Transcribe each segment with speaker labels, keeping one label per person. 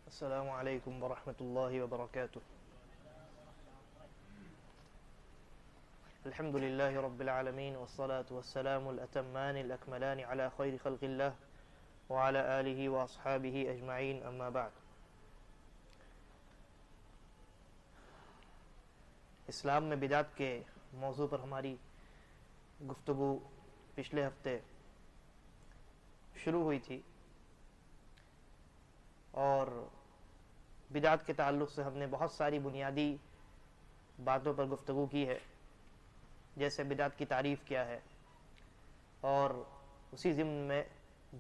Speaker 1: السلام علیکم ورحمۃ اللہ وبرکاتہ۔ الحمد للہ رب العالمین والصلاة والسلام الاتمان الاکملان علی خیر خلق اللہ وعلی آلہ واصحابہ اجمعین، اما بعد۔ اسلام میں بدعت کے موضوع پر ہماری گفتگو پچھلے ہفتے شروع ہوئی تھی، اور بدعت کے تعلق سے ہم نے بہت ساری بنیادی باتوں پر گفتگو کی ہے، جیسے بدعت کی تعریف کیا ہے، اور اسی ضمن میں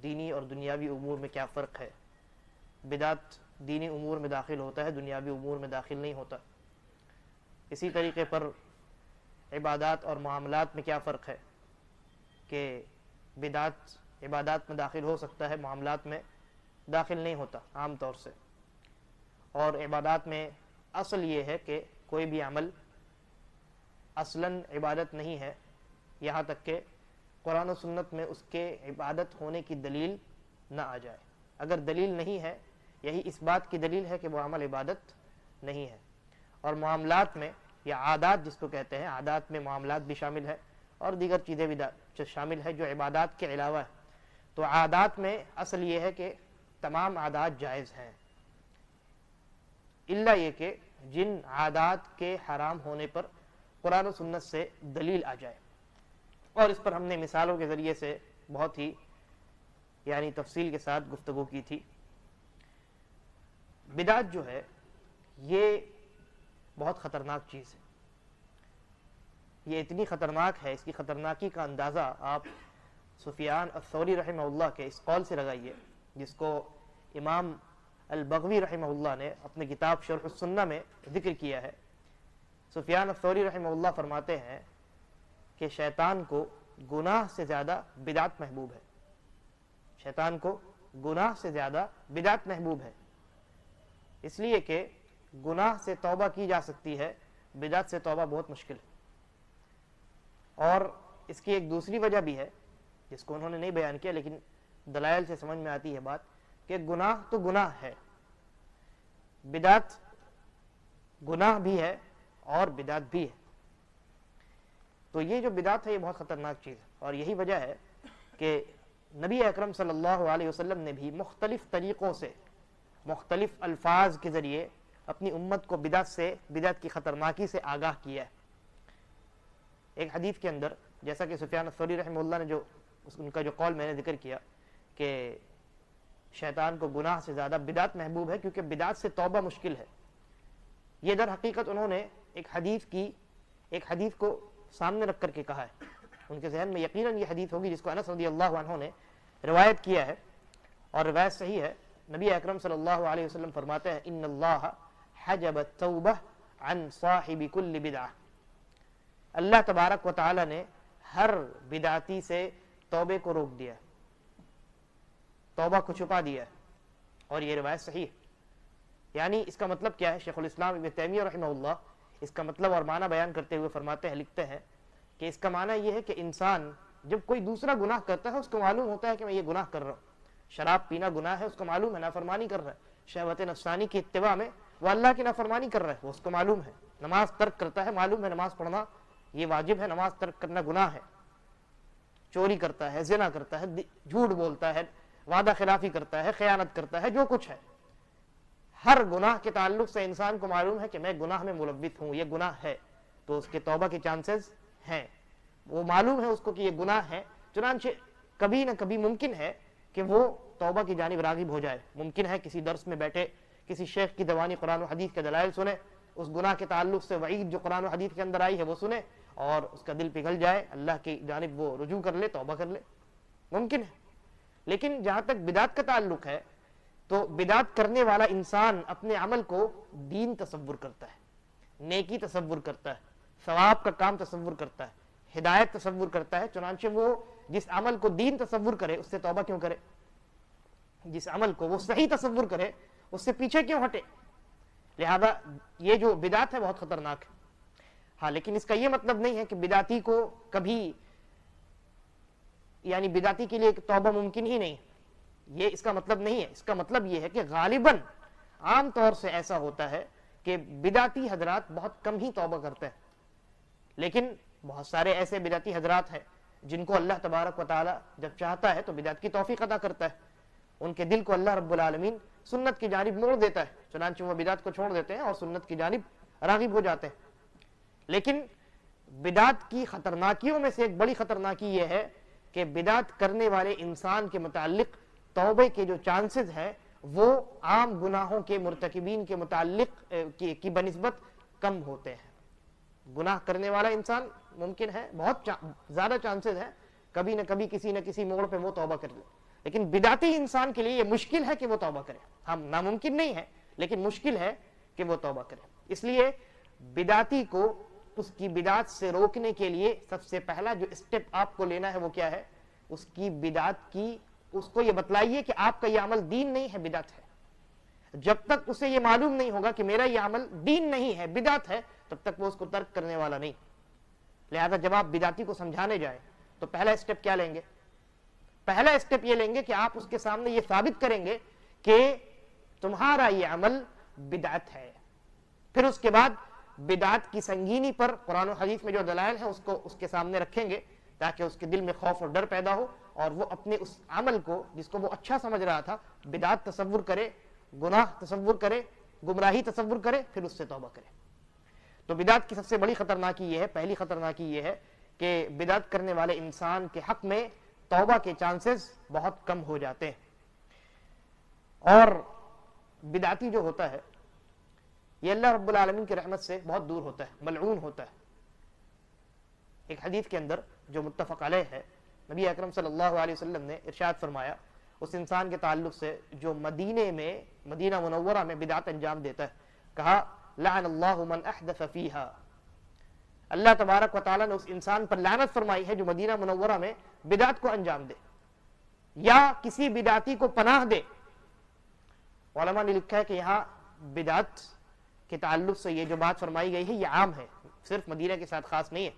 Speaker 1: دینی اور دنیاوی امور میں کیا فرق ہے۔ بدعت دینی امور میں داخل ہوتا ہے، دنیاوی امور میں داخل نہیں ہوتا۔ اسی طریقے پر عبادات اور معاملات میں کیا فرق ہے کہ بدعت عبادات میں داخل ہو سکتا ہے، معاملات میں داخل نہیں ہوتا عام طور سے۔ اور عبادات میں اصل یہ ہے کہ کوئی بھی عمل اصلاً عبادت نہیں ہے یہاں تک کہ قرآن و سنت میں اس کے عبادت ہونے کی دلیل نہ آ جائے۔ اگر دلیل نہیں ہے، یہی اس بات کی دلیل ہے کہ وہ عمل عبادت نہیں ہے۔ اور معاملات میں یا عادات جس کو کہتے ہیں، عادات میں معاملات بھی شامل ہے اور دیگر چیزیں بھی شامل ہے جو عبادات کے علاوہ ہے۔ تو عادات میں اصل یہ ہے کہ تمام عادات جائز ہیں، الا یہ کہ جن عادات کے حرام ہونے پر قرآن و سنت سے دلیل آ جائے۔ اور اس پر ہم نے مثالوں کے ذریعے سے بہت ہی تفصیل کے ساتھ گفتگو کی تھی۔ بدعت جو ہے یہ بہت خطرناک چیز ہے، یہ اتنی خطرناک ہے، اس کی خطرناکی کا اندازہ آپ سفیان الثوری رحمہ اللہ کے اس قول سے لگائیے، جس کو امام البغوی رحمہ اللہ نے اپنے کتاب شرح السنہ میں ذکر کیا ہے۔ سفیان الثوری رحمہ اللہ فرماتے ہیں کہ شیطان کو گناہ سے زیادہ بدعت محبوب ہے، شیطان کو گناہ سے زیادہ بدعت محبوب ہے، اس لیے کہ گناہ سے توبہ کی جا سکتی ہے، بدعت سے توبہ بہت مشکل ہے۔ اور اس کی ایک دوسری وجہ بھی ہے جس کو انہوں نے نہیں بیان کیا، لیکن دلائل سے سمجھ میں آتی ہے بات، کہ گناہ تو گناہ ہے، بدعت گناہ بھی ہے اور بدعت بھی ہے۔ تو یہ جو بدعت ہے یہ بہت خطرناک چیز ہے، اور یہی وجہ ہے کہ نبی اکرم صلی اللہ علیہ وسلم نے بھی مختلف طریقوں سے، مختلف الفاظ کے ذریعے اپنی امت کو بدعت سے، بدعت کی خطرناکی سے آگاہ کیا ہے۔ ایک حدیث کے اندر، جیسا کہ سفیان الثوری رحمہ اللہ نے ان کا جو قول میں نے ذکر کیا کہ شیطان کو گناہ سے زیادہ بدعت محبوب ہے کیونکہ بدعت سے توبہ مشکل ہے، یہ در حقیقت انہوں نے ایک حدیث کو سامنے رکھ کر کے کہا ہے۔ ان کے ذہن میں یقیناً یہ حدیث ہوگی جس کو انس رضی اللہ عنہ نے روایت کیا ہے، اور روایت صحیح ہے۔ نبی اکرم صلی اللہ علیہ وسلم فرماتے ہیں ان اللہ حجب التوبہ عن صاحب کل بدعہ، اللہ تبارک و تعالی نے ہر بدعتی سے توبے کو روک دیا، توبہ کو چھپا دیا ہے، اور یہ روایت صحیح ہے۔ یعنی اس کا مطلب کیا ہے؟ شیخ الاسلام ابن تیمیہ رحمہ اللہ اس کا مطلب اور معنی بیان کرتے ہوئے فرماتے ہیں، لکھتے ہیں کہ اس کا معنی یہ ہے کہ انسان جب کوئی دوسرا گناہ کرتا ہے اس کو معلوم ہوتا ہے کہ میں یہ گناہ کر رہا ہوں، شراب پینا گناہ ہے، اس کو معلوم ہے نافرمانی کر رہا ہے، شہوت نفسانی کی اتباع میں وہ اللہ کی نافرمانی کر رہا ہے، وہ اس کو معلوم ہے، نماز ترک کرتا ہے، معلوم ہے نماز پڑھنا یہ واجب ہے، نماز ترک کرنا گناہ ہے، چوری کرتا ہے، زنا کرتا ہے، جھوٹ بولتا ہے، وعدہ خلافی کرتا ہے، خیانت کرتا ہے، جو کچھ ہے، ہر گناہ کے تعلق سے انسان کو معلوم ہے کہ میں گناہ میں ملوث ہوں، یہ گناہ ہے، تو اس کے توبہ کے چانسز ہیں، وہ معلوم ہے اس کو کہ یہ گناہ ہے، چنانچہ کبھی نہ کبھی ممکن ہے کہ وہ توبہ کی جانب راغب ہو جائے، ممکن ہے کسی درس میں بیٹھے کسی شیخ کی دیوانی قرآن و حدیث کے دلائل سنے، اس گناہ کے تعلق سے وعید جو قرآن و حدیث کے اندر آئی ہے وہ سنے، اور اس کا دل پگھل جائے، اللہ کی جانب وہ رجوع کر لے، توبہ کر لے، ممکن ہے۔ لیکن جہاں تک بدعت کا تعلق ہے تو بدعت کرنے والا انسان اپنے عمل کو دین تصور کرتا ہے، نیکی تصور کرتا ہے، ثواب کا کام تصور کرتا ہے، ہدایت تصور کرتا ہے، چنانچہ وہ جس عمل کو دین تصور کرے اس سے توبہ کیوں کرے، جس عمل کو وہ صحیح تصور کرے اس سے پیچھے کیوں ہٹے۔ لہذا یہ جو بدعت ہے بہت خطرناک ہے۔ ہاں، لیکن اس کا یہ مطلب نہیں ہے کہ بدعتی کو کبھی بدعتی کے لیے توبہ ممکن ہی نہیں، یہ اس کا مطلب نہیں ہے۔ اس کا مطلب یہ ہے کہ غالباً عام طور سے ایسا ہوتا ہے کہ بدعتی حضرات بہت کم ہی توبہ کرتے ہیں، لیکن بہت سارے ایسے بدعتی حضرات ہیں جن کو اللہ تبارک و تعالی جب چاہتا ہے تو بدعت کی توفیق عطا کرتا ہے، ان کے دل کو اللہ رب العالمین سنت کی جانب موڑ دیتا ہے، چنانچہ وہ بدعت کو چھوڑ دیتے ہیں اور سنت کی جانب راغب ہو جاتے ہیں۔ لیکن بدعت کی خطرناکیوں میں سے ایک بڑی خطرناکی یہ ہے کہ بدعت کرنے والے انسان کے متعلق توبے کے جو چانسز ہیں وہ عام گناہوں کے مرتکبین کے متعلق کی بنسبت کم ہوتے ہیں۔ گناہ کرنے والا انسان ممکن ہے بہت زیادہ چانسز ہے کبھی نہ کبھی کسی نہ کسی موڑ پہ وہ توبہ کر لے، لیکن بدعتی انسان کے لیے یہ مشکل ہے کہ وہ توبہ کرے۔ ہم ناممکن نہیں ہے لیکن مشکل ہے کہ وہ توبہ کرے۔ اس لیے بدعتی کو اس کی بدعت سے روکنے کے لیے سب سے پہلا جو اسٹیپ آپ کو لینا ہے وہ کیا ہے؟ اس کی بدعت کی اس کو یہ بتلائیے کہ آپ کا یہ عمل دین نہیں ہے، بدعت ہے۔ جب تک اسے یہ معلوم نہیں ہوگا کہ میرا یہ عمل دین نہیں ہے، بدعت ہے، تب تک وہ اس کو ترک کرنے والا نہیں۔ لہذا جب آپ بدعتی کو سمجھانے جائیں تو پہلا اسٹیپ کیا لیں گے؟ پہلا اسٹیپ یہ لیں گے کہ آپ اس کے سامنے یہ ثابت کریں گے کہ تمہارا یہ عمل بدعت ہے۔ پھر اس کے بعد بدعت کی سنگینی پر قرآن و حدیث میں جو دلائل ہیں اس کو اس کے سامنے رکھیں گے تاکہ اس کے دل میں خوف اور ڈر پیدا ہو اور وہ اپنے اس عمل کو جس کو وہ اچھا سمجھ رہا تھا بدعت تصور کرے، گناہ تصور کرے، گمراہی تصور کرے، پھر اس سے توبہ کرے۔ تو بدعت کی سب سے بڑی خطرناکی یہ ہے، پہلی خطرناکی یہ ہے کہ بدعت کرنے والے انسان کے حق میں توبہ کے چانسز بہت کم ہو جاتے ہیں۔ اور بدعتی جو ہوتا ہے یہ اللہ رب العالمین کی رحمت سے بہت دور ہوتا ہے، ملعون ہوتا ہے۔ ایک حدیث کے اندر جو متفق علیہ ہے، نبی اکرم صلی اللہ علیہ وسلم نے ارشاد فرمایا اس انسان کے تعلق سے جو مدینہ منورہ میں بدعت انجام دیتا ہے، کہا لعن اللہ من احدث فیہا، اللہ تبارک و تعالیٰ نے اس انسان پر لعنت فرمائی ہے جو مدینہ منورہ میں بدعت کو انجام دے یا کسی بدعتی کو پناہ دے۔ علماء نے لکھا ہے کہ یہاں بدعت کے تعلق سے یہ جو بات فرمائی گئی ہے یہ عام ہے، صرف مدینہ کے ساتھ خاص نہیں ہے،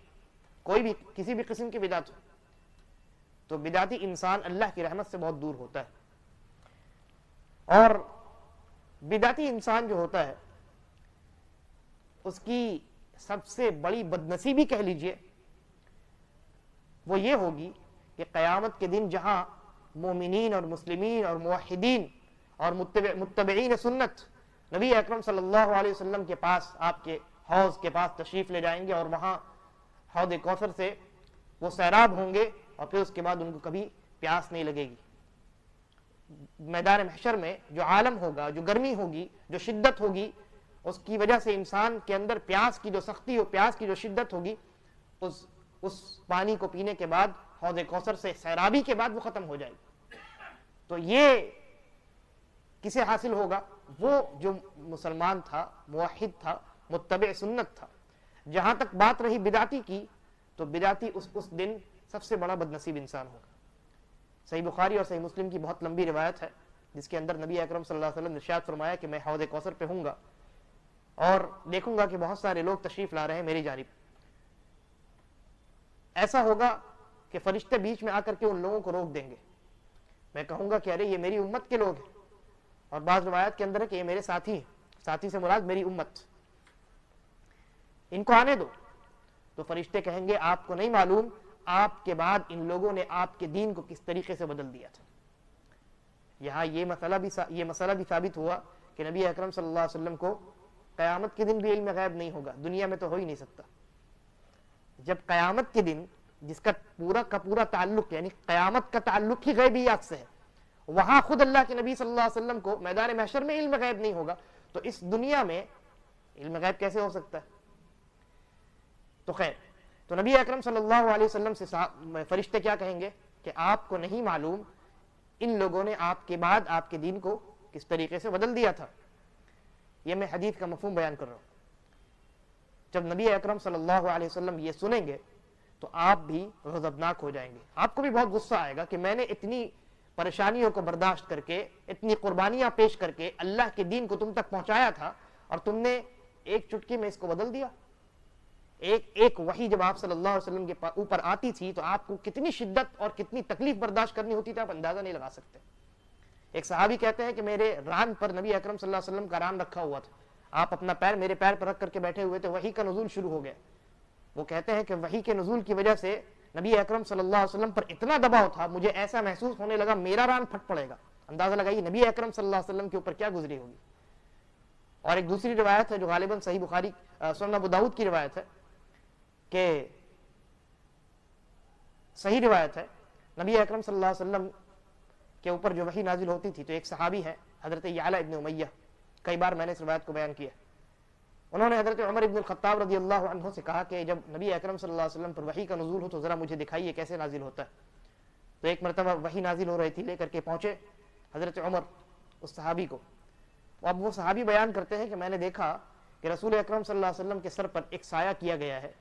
Speaker 1: کوئی بھی کسی بھی قسم کی بدعت ہو تو بدعتی انسان اللہ کی رحمت سے بہت دور ہوتا ہے۔ اور بدعتی انسان جو ہوتا ہے اس کی سب سے بڑی بدنصیبی کہہ لیجئے وہ یہ ہوگی کہ قیامت کے دن جہاں مومنین اور مسلمین اور موحدین اور متبعین سنت نبی اکرم صلی اللہ علیہ وسلم کے پاس، آپ کے حوض کے پاس تشریف لے جائیں گے اور وہاں حوض کوثر سے وہ سیراب ہوں گے اور پھر اس کے بعد ان کو کبھی پیاس نہیں لگے گی۔ میدان محشر میں جو عالم ہوگا، جو گرمی ہوگی، جو شدت ہوگی، اس کی وجہ سے انسان کے اندر پیاس کی جو سختی ہو، پیاس کی جو شدت ہوگی، اس پانی کو پینے کے بعد حوض کوثر سے سیرابی کے بعد وہ ختم ہو جائے گی۔ تو یہ کسے حاصل ہوگا؟ وہ جو مسلمان تھا، موحد تھا، متبع سنت تھا۔ جہاں تک بات رہی بدعتی کی تو بدعتی اس دن سب سے بڑا بدنصیب انسان ہوگا۔ صحیح بخاری اور صحیح مسلم کی بہت لمبی روایت ہے جس کے اندر نبی اکرم صلی اللہ علیہ وسلم نے ارشاد فرمایا کہ میں حوض کوثر پہ ہوں گا اور دیکھوں گا کہ بہت سارے لوگ تشریف لا رہے ہیں میری جانب۔ ایسا ہوگا کہ فرشتے بیچ میں آ کر کے ان لوگوں کو روک دیں گے، میں کہوں گا کہ ارے یہ میری امت کے لوگ ہیں، اور بعض روایات کے اندر ہے کہ یہ میرے ساتھی ہیں، ساتھی سے مراد میری امت، ان کو آنے دو۔ تو فرشتے کہیں گے آپ کو نہیں معلوم آپ کے بعد ان لوگوں نے آپ کے دین کو کس طریقے سے بدل دیا تھا۔ یہاں یہ مسئلہ بھی ثابت ہوا کہ نبی اکرم صلی اللہ علیہ وسلم کو قیامت کے دن بھی علم غیب نہیں ہوگا، دنیا میں تو ہو ہی نہیں سکتا۔ جب قیامت کے دن جس کا پورا تعلق یعنی قیامت کا تعلق ہی غیبیات سے ہے، وہاں خود اللہ کے نبی صلی اللہ علیہ وسلم کو میدان محشر میں علم غیب نہیں ہوگا تو اس دنیا میں علم غیب کیسے ہو سکتا ہے؟ تو خیر، تو نبی اکرم صلی اللہ علیہ وسلم سے فرشتے کیا کہیں گے کہ آپ کو نہیں معلوم ان لوگوں نے آپ کے بعد آپ کے دین کو کس طریقے سے بدل دیا تھا۔ یہ میں حدیث کا مفہوم بیان کر رہا ہوں۔ جب نبی اکرم صلی اللہ علیہ وسلم یہ سنیں گے تو آپ بھی غضبناک ہو جائیں گے، آپ کو بھی بہت غصہ آئے گا کہ میں نے اتنی پریشانیوں کو برداشت کر کے، اتنی قربانیاں پیش کر کے اللہ کے دین کو تم تک پہنچایا تھا اور تم نے ایک چٹکی میں اس کو بدل دیا۔ ایک وحی جب آپ صلی اللہ علیہ وسلم کے اوپر آتی تھی تو آپ کو کتنی شدت اور کتنی تکلیف برداشت کرنی ہوتی تھی، آپ اندازہ نہیں لگا سکتے۔ ایک صحابی کہتے ہیں کہ میرے ران پر نبی اکرم صلی اللہ علیہ وسلم کا ران رکھا ہوا تھا، آپ اپنا پیر میرے پیر پر رکھ کر کے بیٹھے ہوئے تھے، وحی کا نزول شروع ہو گیا. وہ کہتے ہیں کہ وحی کے نزول کی وجہ سے نبی اکرم صلی اللہ علیہ وسلم پر اتنا دباؤ تھا، مجھے ایسا محسوس ہونے لگا میرا ران پھٹ پڑے گا. اندازہ لگائیے نبی اکرم صلی اللہ علیہ وسلم کے اوپر کیا گزری ہوگی. اور ایک دوسری روایت ہے جو غالباً صحیح بخاری سنن ابو داؤد کی روایت ہے کہ صحیح روایت ہے، نبی اکرم صلی اللہ علیہ وسلم کے اوپر جو وحی نازل ہوتی تھی تو ایک صحابی ہے حضرت یعلا ابن امیہ، کئی بار میں نے اس روایت کو بیان کیا، انہوں نے حضرت عمر ابن الخطاب رضی اللہ عنہ سے کہا کہ جب نبی اکرم صلی اللہ علیہ وسلم پر وحی کا نزول ہو تو ذرا مجھے دکھائیے کیسے نازل ہوتا ہے. تو ایک مرتبہ وحی نازل ہو رہی تھی، لے کر کے پہنچے حضرت عمر اس صحابی کو. اب وہ صحابی بیان کرتے ہیں کہ میں نے دیکھا کہ رسول اکرم صلی اللہ علیہ وسلم کے سر پر ایک سایہ کیا گیا ہے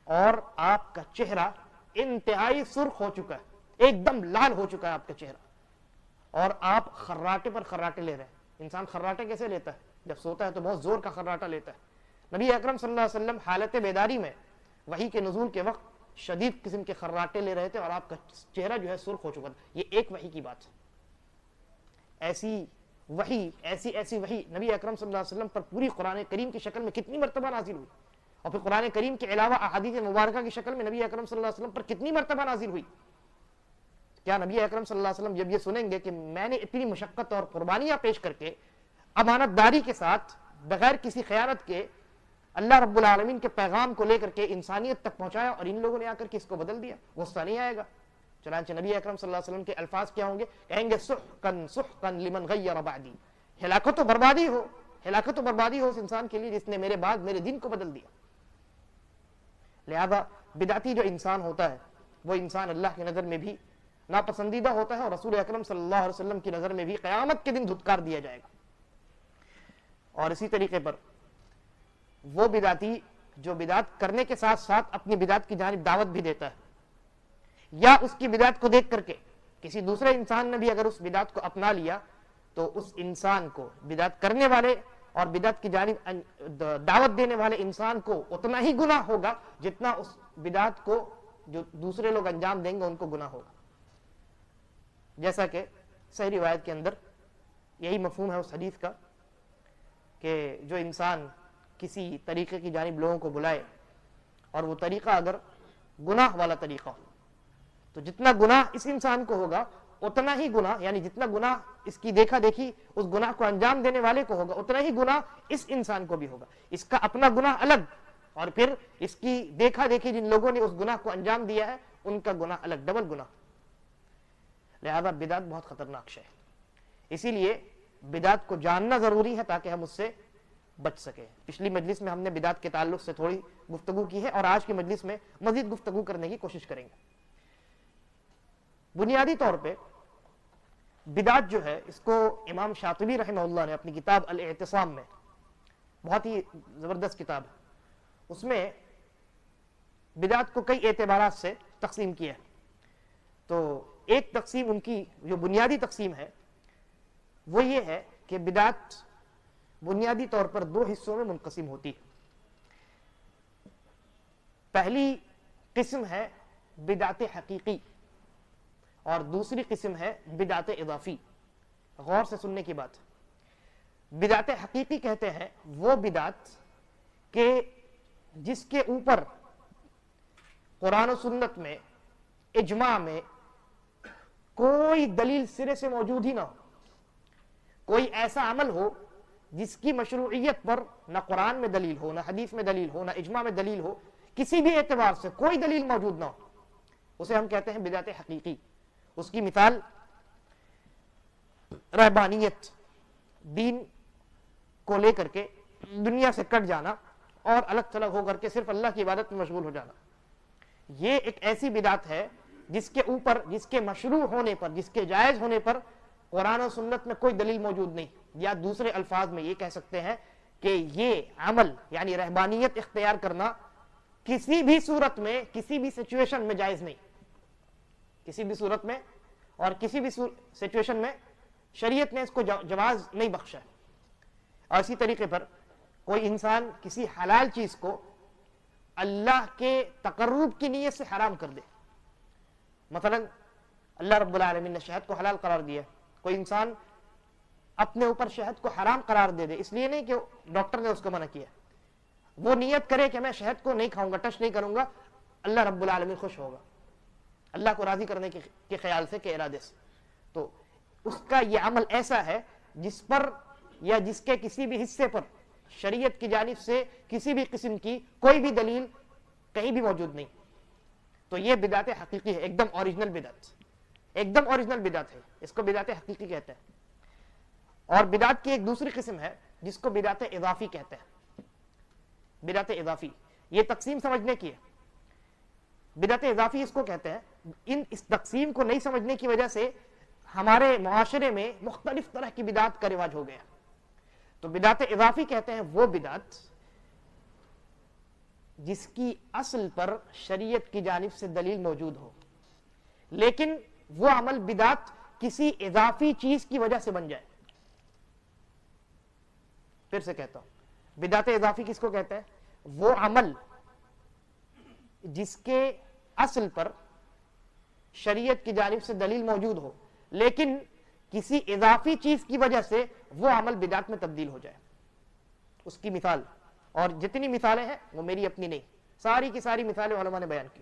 Speaker 1: اور آپ کا چہرہ انتہائی سرخ ہو چکا ہے، ایک دم لال ہو چکا ہے آپ کا چہرہ، اور آپ خراٹے پر خراٹے لے رہے ہیں. انسان خراٹے کیسے لیتا ہے؟ جب سوتا ہے تو بہت زور کا خراٹا لیتا ہے. نبی اکرم صلی اللہ علیہ وسلم حالت بیداری میں وحی کے نزول کے وقت شدید قسم کے خراٹے لے رہے تھے اور آپ کا چہرہ جو ہے سرخ ہو چکا تھا. یہ ایک وحی کی بات ہے. ایسی وحی ایسی وحی نبی اکرم صلی اللہ علیہ وسلم پر پوری قرآن کریم کی شکل میں کتنی مرتبہ نازل ہوئی، اور پھر قرآن کریم کے علاوہ احادیث مبارکہ کی شکل میں نبی اکرم صلی اللہ علیہ وسلم پر کتنی مرتبہ نازل ہوئی. کیا نبی اکرم صلی اللہ علیہ وسلم جب یہ سنیں گے کہ میں نے اتنی مشقت اور قربانیاں پیش کر کے امانت داری کے ساتھ بغیر کسی خیانت کے اللہ رب العالمین کے پیغام کو لے کر کے انسانیت تک پہنچایا اور ان لوگوں نے آ کر کے اس کو بدل دیا، غصہ نہیں آئے گا؟ چنانچہ نبی اکرم صلی اللہ علیہ وسلم کے الفاظ کیا ہوں گے؟ کہیں گے سحقن سحقن لمن غیر بعدی، ہلاکت و بربادی ہو، ہلاکت و بربادی ہو اس انسان کے لیے جس نے میرے بعد میرے دین کو بدل دیا. لہذا بدعتی جو انسان ہوتا ہے وہ انسان اللہ کی نظر میں بھی ناپسندیدہ ہوتا ہے اور رسول اکرم صلی اللہ علیہ وسلم کی نظر میں بھی قیامت کے دن دھتکار دیا جائے گا. اور اسی طریقے پر وہ بدعتی جو بدعت کرنے کے ساتھ ساتھ اپنی بدعت کی جانب دعوت بھی دیتا ہے، یا اس کی بدعت کو دیکھ کر کے کسی دوسرے انسان نے بھی اگر اس بدعت کو اپنا لیا تو اس انسان کو، بدعت کرنے والے اور بدعت کی جانب دعوت دینے والے انسان کو اتنا ہی گناہ ہوگا جتنا اس بدعت کو جو دوسرے لوگ انجام دیں گے ان کو گناہ ہوگا. جیسا کہ صحیح روایت کے اندر یہی مفہوم ہے اس حدیث کا کہ جو انسان کسی طریقے کی جانب لوگوں کو بلائے اور وہ طریقہ اگر گناہ والا طریقہ ہو تو جتنا گناہ اس انسان کو ہوگا اتنا ہی گناہ، یعنی جتنا گناہ اس کی دیکھا دیکھی اس گناہ کو انجام دینے والے کو ہوگا اتنا ہی گناہ اس انسان کو بھی ہوگا. اس کا اپنا گناہ الگ اور پھر اس کی دیکھا دیکھی جن لوگوں نے اس گناہ کو انجام دیا ہے ان کا گناہ الگ، ڈبل گناہ. لہذا بدعت بہت خطرناک شے ہے، اسی لیے بدعت کو جاننا ضروری ہے تاکہ ہم اس سے بچ سکیں. پچھلی مجلس میں ہم نے بدعت کے تعلق سے تھوڑی گفتگو کی ہے اور آج کی مجلس میں مزید گفتگو کرنے کی کوشش کریں گے. بنیادی طور پہ بدعت جو ہے اس کو امام شاطبی رحمہ اللہ نے اپنی کتاب الاعتصام میں، بہت ہی زبردست کتاب ہے، اس میں بدعت کو کئی اعتبارات سے تقسیم کیا ہے. تو ایک تقسیم ان کی جو بنیادی تقسیم ہے وہ یہ ہے کہ بدعت بنیادی طور پر دو حصوں میں منقسم ہوتی ہے. پہلی قسم ہے بدعت حقیقی اور دوسری قسم ہے بدعت اضافی. غور سے سننے کی بات. بدعت حقیقی کہتے ہیں وہ بدعت کہ جس کے اوپر قرآن و سنت میں، اجماع میں کوئی دلیل سرے سے موجود ہی نہ ہو. کوئی ایسا عمل ہو جس کی مشروعیت پر نہ قرآن میں دلیل ہو، نہ حدیث میں دلیل ہو، نہ اجماع میں دلیل ہو، کسی بھی اعتبار سے کوئی دلیل موجود نہ ہو، اسے ہم کہتے ہیں بدعت حقیقی. اس کی مثال رہبانیت، دین کو لے کر کے دنیا سے کٹ جانا اور الگ تھلگ ہو کر کے صرف اللہ کی عبادت میں مشغول ہو جانا. یہ ایک ایسی بدعت ہے جس کے اوپر، جس کے مشروع ہونے پر، جس کے جائز ہونے پر قرآن و سنت میں کوئی دلیل موجود نہیں. یا دوسرے الفاظ میں یہ کہہ سکتے ہیں کہ یہ عمل یعنی رہبانیت اختیار کرنا کسی بھی صورت میں، کسی بھی سچویشن میں جائز نہیں. کسی بھی صورت میں اور کسی بھی سچویشن میں شریعت نے اس کو جواز نہیں بخشا. اور اسی طریقے پر کوئی انسان کسی حلال چیز کو اللہ کے تقرب کی نیت سے حرام کر دے. مثلا اللہ رب العالمین نے شہد کو حلال قرار دیا، کوئی انسان اپنے اوپر شہد کو حرام قرار دے دے، اس لیے نہیں کہ ڈاکٹر نے اس کو منع کیا، وہ نیت کرے کہ میں شہد کو نہیں کھاؤں گا، ٹچ نہیں کروں گا، اللہ رب العالمین خوش ہوگا، اللہ کو راضی کرنے کے خیال سے، کے ارادے سے، تو اس کا یہ عمل ایسا ہے جس پر یا جس کے کسی بھی حصے پر شریعت کی جانب سے کسی بھی قسم کی کوئی بھی دلیل کہیں بھی موجود نہیں، تو یہ بدعت حقیقی ہے، ایک دم اوریجنل بدعت، ایک دم اوریجنل بدعت ہے، اس کو بدعت حقیقی کہتے ہیں۔ اور بدعت کی ایک دوسری قسم ہے جس کو بدعت اضافی کہتے ہیں، بدعت اضافی، یہ تقسیم سمجھنے کی ہے، بدعت اضافی اس کو کہتے ہیں۔ اس تقسیم کو نہیں سمجھنے کی وجہ سے ہمارے معاشرے میں مختلف طرح کی بدعت کا رواج ہو گیا، تو بدعت اضافی کہتے ہیں وہ بدعت جس کی اصل پر شریعت کی جانب سے دلیل موجود ہو، لیکن وہ عمل بدعت کسی اضافی چیز کی وجہ سے بن جائے۔ پھر سے کہتا ہوں، بدعت اضافی کس کو کہتے ہیں؟ وہ عمل جس کے اصل پر شریعت کی جانب سے دلیل موجود ہو، لیکن کسی اضافی چیز کی وجہ سے وہ عمل بدعت میں تبدیل ہو جائے۔ اس کی مثال، اور جتنی مثالیں ہیں وہ میری اپنی نہیں، ساری کی ساری مثالیں علماء نے بیان کی۔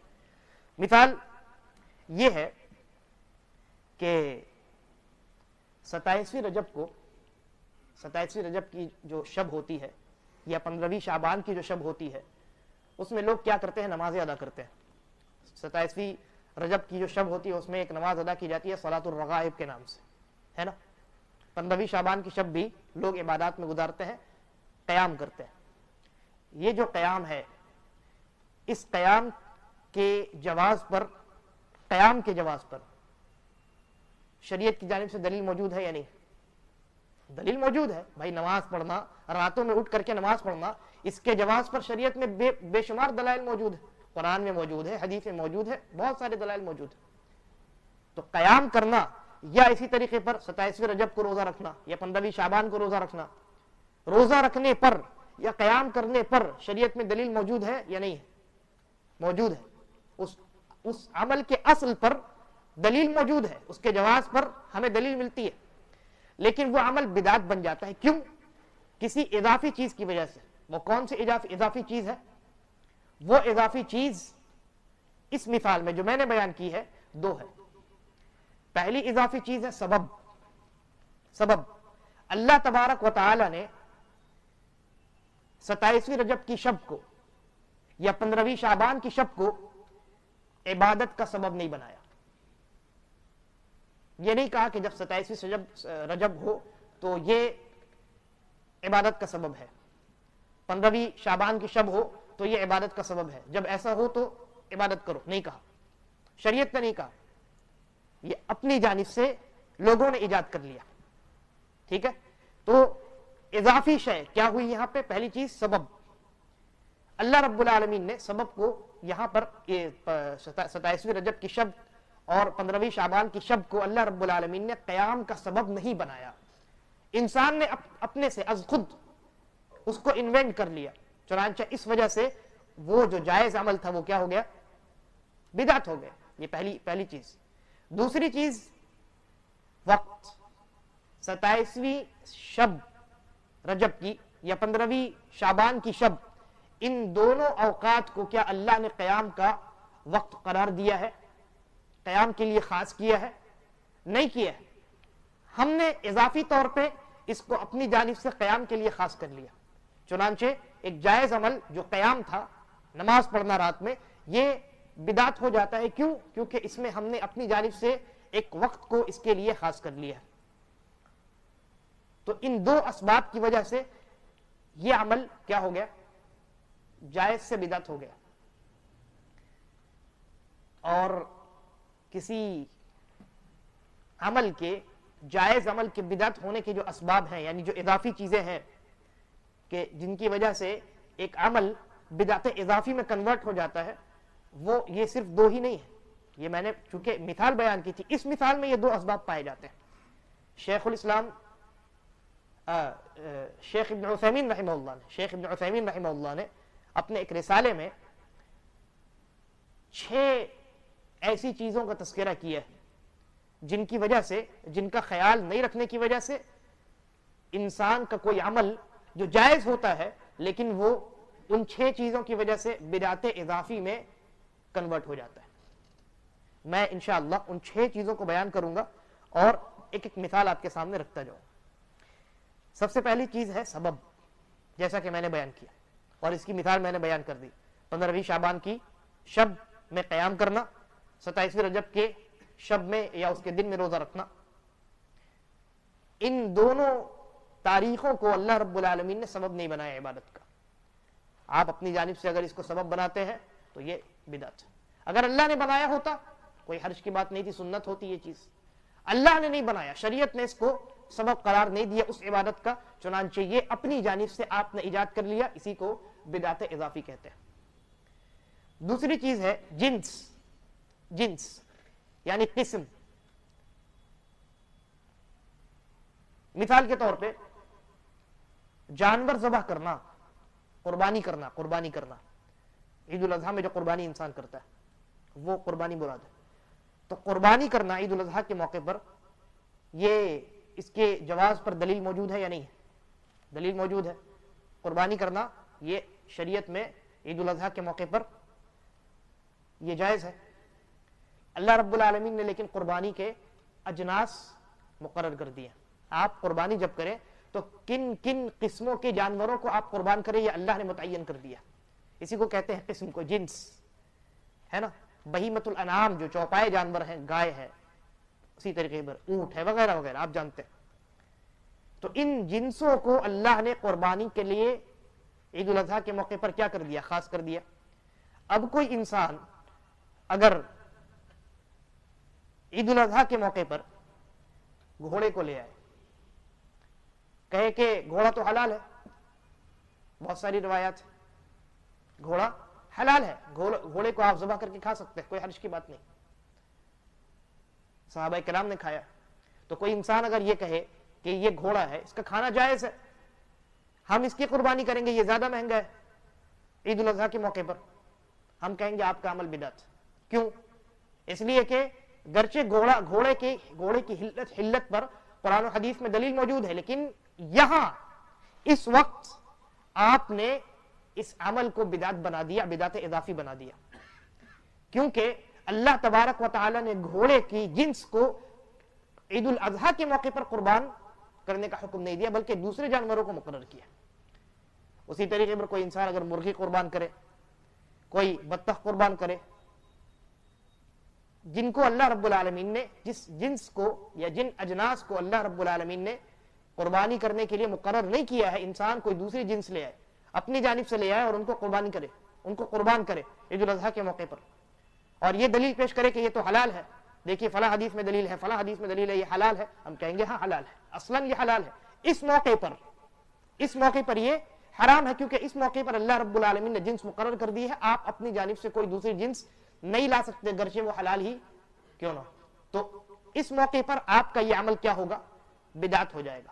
Speaker 1: مثال یہ ہے کہ 27ویں رجب کو، 27ویں رجب کی جو شب ہوتی ہے یا 15ویں شعبان کی جو شب ہوتی ہے، اس میں لوگ کیا کرتے ہیں؟ نمازیں ادا کرتے ہیں۔ 27ویں رجب کی جو شب ہوتی ہے اس میں ایک نماز ادا کی جاتی ہے صلاۃ الرغائب کے نام سے، ہے نا۔ 15ویں شعبان کی شب بھی لوگ عبادات میں گزارتے ہیں، قیام کرتے ہیں۔ یہ جو قیام ہے، اس قیام کے جواز پر، قیام کے جواز پر شریعت کی جانب سے دلیل موجود ہے یا نہیں؟ دلیل موجود ہے بھائی، نماز پڑھنا، راتوں میں اٹھ کر کے نماز پڑھنا، اس کے جواز پر شریعت میں بے شمار دلائل موجود ہے، قرآن میں موجود ہے، حدیث میں موجود ہے، بہت سارے دلائل موجود ہیں۔ تو قیام کرنا یا اسی طریقے پر 27ویں رجب کو روزہ رکھنا یا 15ویں شعبان کو روزہ رکھنا، روزہ رکھنے پر یا قیام کرنے پر شریعت میں دلیل موجود ہے یا نہیں ہے؟ موجود ہے، اس عمل کے اصل پر دلیل موجود ہے، اس کے جواز پر ہمیں دلیل ملتی ہے، لیکن وہ عمل بدعت بن جاتا ہے۔ کیوں؟ کسی اضافی چیز کی وجہ سے۔ وہ کون سی اضافی چیز ہے؟ وہ اضافی چیز اس مثال میں جو میں نے بیان کی ہے دو ہے۔ پہلی اضافی چیز ہے سبب۔ سبب، اللہ تبارک و تعالی نے 27ویں رجب کی شب کو یا 15ویں شعبان کی شب کو عبادت کا سبب نہیں بنایا۔ یہ نہیں کہا کہ جب 27ویں رجب ہو تو یہ عبادت کا سبب ہے، 15ویں شعبان کی شب ہو تو یہ عبادت کا سبب ہے، جب ایسا ہو تو عبادت کرو، نہیں کہا، شریعت نے نہیں کہا، یہ اپنی جانب سے لوگوں نے ایجاد کر لیا۔ ٹھیک ہے، تو اضافی شے کیا ہوئی یہاں پہ؟ پہلی چیز سبب۔ اللہ رب العالمین نے سبب کو یہاں پر 27ویں رجب کی شب اور 15ویں شعبان کی شب کو اللہ رب العالمین نے قیام کا سبب نہیں بنایا، انسان نے اپنے سے از خود اس کو انوینٹ کر لیا، چنانچہ اس وجہ سے وہ جو جائز عمل تھا وہ کیا ہو گیا؟ بدعت ہو گیا۔ یہ پہلی چیز۔ دوسری چیز وقت، 27ویں شب رجب کی یا 15ویں شعبان کی شب، ان دونوں اوقات کو کیا اللہ نے قیام کا وقت قرار دیا ہے؟ قیام کے لیے خاص کیا ہے؟ نہیں کیا ہے۔ ہم نے اضافی طور پہ اس کو اپنی جانب سے قیام کے لیے خاص کر لیا، چنانچہ ایک جائز عمل جو قیام تھا، نماز پڑھنا رات میں، یہ بدعت ہو جاتا ہے۔ کیوں؟ کیونکہ اس میں ہم نے اپنی جانب سے ایک وقت کو اس کے لیے خاص کر لیا ہے۔ تو ان دو اسباب کی وجہ سے یہ عمل کیا ہو گیا؟ جائز سے بدعت ہو گیا۔ اور کسی عمل کے، جائز عمل کے بدعت ہونے کے جو اسباب ہیں، یعنی جو اضافی چیزیں ہیں کہ جن کی وجہ سے ایک عمل بدعت اضافی میں کنورٹ ہو جاتا ہے، وہ یہ صرف دو ہی نہیں ہے۔ یہ میں نے چونکہ مثال بیان کی تھی، اس مثال میں یہ دو اسباب پائے جاتے ہیں۔ شیخ الاسلام شیخ ابن عثیمین رحمہ اللہ نے اپنے ایک رسالے میں 6 ایسی چیزوں کا تذکرہ کیا ہے جن کی وجہ سے، جن کا خیال نہیں رکھنے کی وجہ سے انسان کا کوئی عمل جو جائز ہوتا ہے لیکن وہ ان 6 چیزوں کی وجہ سے بدعت اضافی میں کنورٹ ہو جاتا ہے. میں انشاءاللہ ان 6 چیزوں کو بیان کروں گا اور ایک ایک مثال آپ کے سامنے رکھتا جاؤں. سب سے پہلی چیز ہے سبب، جیسا کہ میں نے بیان کیا اور اس کی مثال میں نے بیان کر دی. 15ویں شعبان کی شب میں قیام کرنا، 27ویں رجب کے شب میں یا اس کے دن میں روزہ رکھنا. ان دونوں تاریخوں کو اللہ رب العالمین نے سبب نہیں بنایا عبادت کا. آپ اپنی جانب سے اگر اس کو سبب بناتے ہیں تو یہ بدعت ہے. اگر اللہ نے بنایا ہوتا کوئی حرج کی بات نہیں تھی، سنت ہوتی یہ چیز. اللہ نے نہیں بنایا، شریعت نے اس کو سبب قرار نہیں دیا اس عبادت کا، چنانچہ یہ اپنی جانب سے آپ نے ایجاد کر لیا، اسی کو بدعت اضافی کہتے ہیں. دوسری چیز ہے جنس یعنی قسم. مثال کے طور پہ جانور ذبح کرنا، قربانی کرنا. عید الاضحیٰ میں جو قربانی انسان کرتا ہے وہ قربانی مراد ہے. تو قربانی کرنا عید الاضحیٰ کے موقع پر، یہ اس کے جواز پر دلیل موجود ہے یا نہیں ہے؟ دلیل موجود ہے. قربانی کرنا یہ شریعت میں عید الاضحیٰ کے موقع پر یہ جائز ہے. اللہ رب العالمین نے لیکن قربانی کے اجناس مقرر کر دیے. آپ قربانی جب کریں تو کن کن قسموں کے جانوروں کو آپ قربان کریں یہ اللہ نے متعین کر دیا. اسی کو کہتے ہیں قسم کو، جنس ہے نا. بہیمۃ الانعام جو چوپائے جانور ہیں، گائے ہے، اسی طریقے پر اونٹ ہے، وغیرہ وغیرہ آپ جانتے ہیں. تو ان جنسوں کو اللہ نے قربانی کے لیے عید الاضحیٰ کے موقع پر کیا کر دیا؟ خاص کر دیا. اب کوئی انسان اگر عید الاضحیٰ کے موقع پر گھوڑے کو لے آئے، کہے کہ گھوڑا تو حلال ہے، بہت ساری روایات ہیں گھوڑا حلال ہے، گھوڑے کو آپ ذبح کر کے کھا سکتے ہیں، کوئی حرج کی بات نہیں، صحابہ کرام نے کھایا. تو کوئی انسان اگر یہ کہے کہ یہ گھوڑا ہے، اس کا کھانا جائز ہے، ہم اس کی قربانی کریں گے، یہ زیادہ مہنگا ہے عید الاضحیٰ کے موقع پر، ہم کہیں گے آپ کا عمل بدعت. کیوں؟ اس لیے کہ گرچہ گھوڑے کی حلت پر قرآن و حدیث میں دلیل موجود ہے، لیکن یہاں اس وقت آپ نے اس عمل کو بدعت بنا دیا، بدعت اضافی بنا دیا. کیونکہ اللہ تبارک و تعالی نے گھوڑے کی جنس کو عید الاضحیٰ کے موقع پر قربان کرنے کا حکم نہیں دیا، بلکہ دوسرے جانوروں کو مقرر کیا. اسی طریقے پر کوئی انسان اگر مرغی قربان کرے، کوئی بطخ قربان کرے، جن کو اللہ رب العالمین نے، جس جنس کو یا جن اجناس کو اللہ رب العالمین نے قربانی کرنے کے لیے مقرر نہیں کیا ہے، انسان کوئی دوسری جنس لے آئے، اپنی جانب سے لے آئے اور ان کو قربانی کرے، ان کو قربان کرے عید الاضحیٰ کے موقع پر، اور یہ دلیل پیش کرے کہ یہ تو حلال ہے، دیکھیے فلاں حدیث میں دلیل ہے، فلاں حدیث میں دلیل ہے، یہ حلال ہے، ہم کہیں گے ہاں حلال ہے، اصلاً یہ حلال ہے. اس موقع پر یہ حرام ہے، کیونکہ اس موقع پر اللہ رب العالمین نے جنس مقرر کر دی ہے، آپ اپنی جانب سے کوئی دوسری جنس نہیں لا سکتے، گرچہ وہ حلال ہی کیوں نہ. تو اس موقع پر آپ کا یہ عمل کیا ہوگا؟ بدعت ہو جائے گا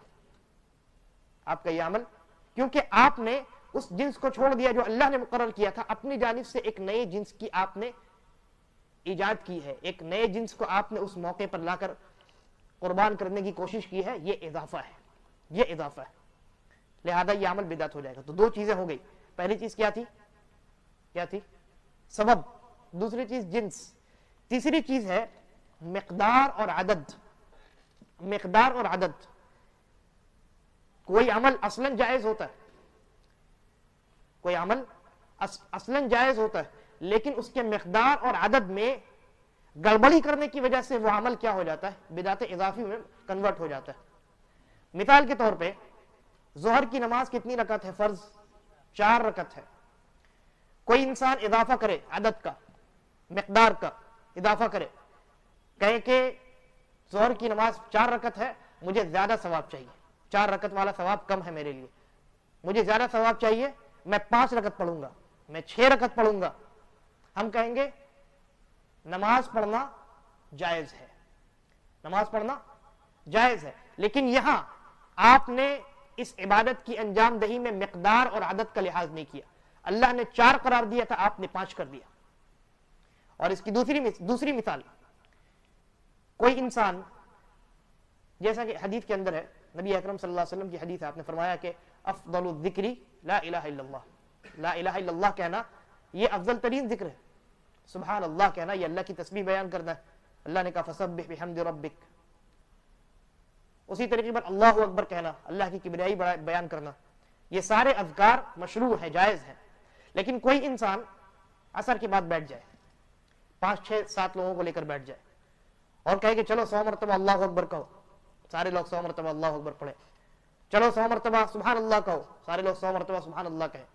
Speaker 1: آپ کا یہ عمل، کیونکہ آپ نے اس جنس کو چھوڑ دیا جو اللہ نے مقرر کیا تھا، اپنی جانب سے ایک نئے جنس کی آپ نے ایجاد کی ہے، ایک نئے جنس کو آپ نے اس موقع پر لا کر قربان کرنے کی کوشش کی ہے. یہ اضافہ ہے، لہذا یہ عمل بدعت ہو جائے گا. تو دو چیزیں ہو گئی. پہلی چیز کیا تھی؟ سبب. دوسری چیز جنس. تیسری چیز ہے مقدار اور عدد. کوئی عمل اصلاً جائز ہوتا ہے، لیکن اس کے مقدار اور عدد میں گڑبڑی کرنے کی وجہ سے وہ عمل کیا ہو جاتا ہے؟ بدعت اضافی میں کنورٹ ہو جاتا ہے. مثال کے طور پہ ظہر کی نماز کتنی رکعت ہے؟ فرض 4 رکعت ہے. کوئی انسان اضافہ کرے، عدد کا، مقدار کا اضافہ کرے، کہے کہ ظہر کی نماز 4 رکعت ہے، مجھے زیادہ ثواب چاہیے، 4 رکعت والا ثواب کم ہے میرے لیے، مجھے زیادہ ثواب چاہیے، میں 5 رکعت پڑھوں گا، میں 6 رکعت پڑھوں گا. ہم کہیں گے نماز پڑھنا جائز ہے، لیکن یہاں آپ نے اس عبادت کی انجام دہی میں مقدار اور عدد کا لحاظ نہیں کیا. اللہ نے 4 قرار دیا تھا، آپ نے 5 کر دیا. اور اس کی دوسری مثال، کوئی انسان، جیسا کہ حدیث کے اندر ہے، نبی اکرم صلی اللہ علیہ وسلم کی حدیث ہے، آپ نے فرمایا کہ افضل الذکر لا الہ الا اللہ، لا الہ الا اللہ کہنا یہ افضل ترین ذکر ہے. سبحان اللہ کہنا یہ اللہ کی تسبیح بیان کرنا ہے. اللہ نے کہا فسبح بحمد ربک. اسی طریقے پر اللہ اکبر کہنا، اللہ کی کبریائی بیان کرنا. یہ سارے اذکار مشروع ہیں، جائز ہیں. لیکن کوئی انسان عصر کے بعد بیٹھ جائے، 5 6 7 لوگوں کو لے کر بیٹھ جائے اور کہے کہ چلو 100 مرتبہ اللہ اکبر کہو، سارے لوگ 100 مرتبہ اللہ اکبر پڑھیں. چلو 100 مرتبہ سبحان اللہ کہو، سارے لوگ 100 مرتبہ سبحان اللہ کہیں.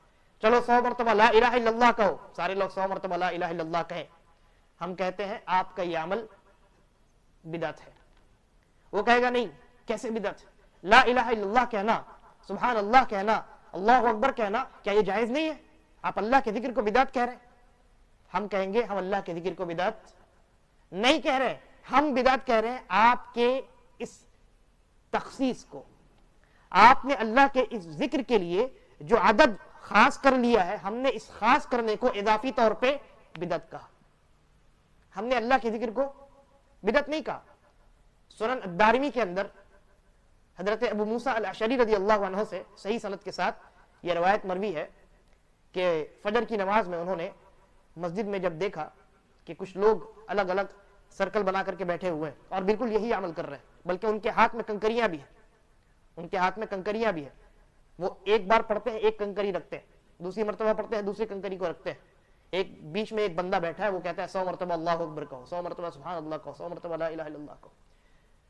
Speaker 1: چلو 100 مرتبہ لا الہ الا اللہ کہو، سارے لوگ 100 مرتبہ لا الہ الا اللہ کہیں. ہم کہتے ہیں آپ کا یہ عمل بدعت ہے. وہ کہے گا نہیں، کیسے بدعت؟ لا الہ الا اللہ کہنا، سبحان اللہ کہنا، اللہ اکبر کہنا کیا یہ جائز نہیں ہے؟ آپ اللہ کے ذکر کو بدعت کہہ رہے ہیں. ہم کہیں گے ہم اللہ کے ذکر کو بدعت نہیں کہہ رہے، ہم بدعت کہہ رہے ہیں آپ کے اس تخصیص کو. آپ نے اللہ کے اس ذکر کے لیے جو عدد خاص کر لیا ہے، ہم نے اس خاص کرنے کو اضافی طور پہ بدعت کہا. ہم نے اللہ کے ذکر کو بدعت نہیں کہا. سنن الدارمی کے اندر حضرت ابو موسیٰ الاشعری رضی اللہ عنہ سے صحیح سند کے ساتھ یہ روایت مروی ہے کہ فجر کی نماز میں انہوں نے مسجد میں جب دیکھا کہ کچھ لوگ الگ الگ سرکل بنا کر کے بیٹھے ہوئے ہیں اور بالکل یہی عمل کر رہے ہیں، بلکہ ان کے ہاتھ میں کنکریاں بھی ہیں، ان کے ہاتھ میں کنکریاں بھی ہیں. وہ ایک بار پڑھتے ہیں ایک کنکری رکھتے ہیں، دوسری مرتبہ پڑھتے ہیں دوسری کنکری کو رکھتے ہیں. ایک بیچ میں ایک بندہ بیٹھا ہے، وہ کہتا ہے 100 مرتبہ اللہ اکبر کہو، 100 مرتبہ سبحان اللہ کہو، 100 مرتبہ لا الہ الا اللہ کہو.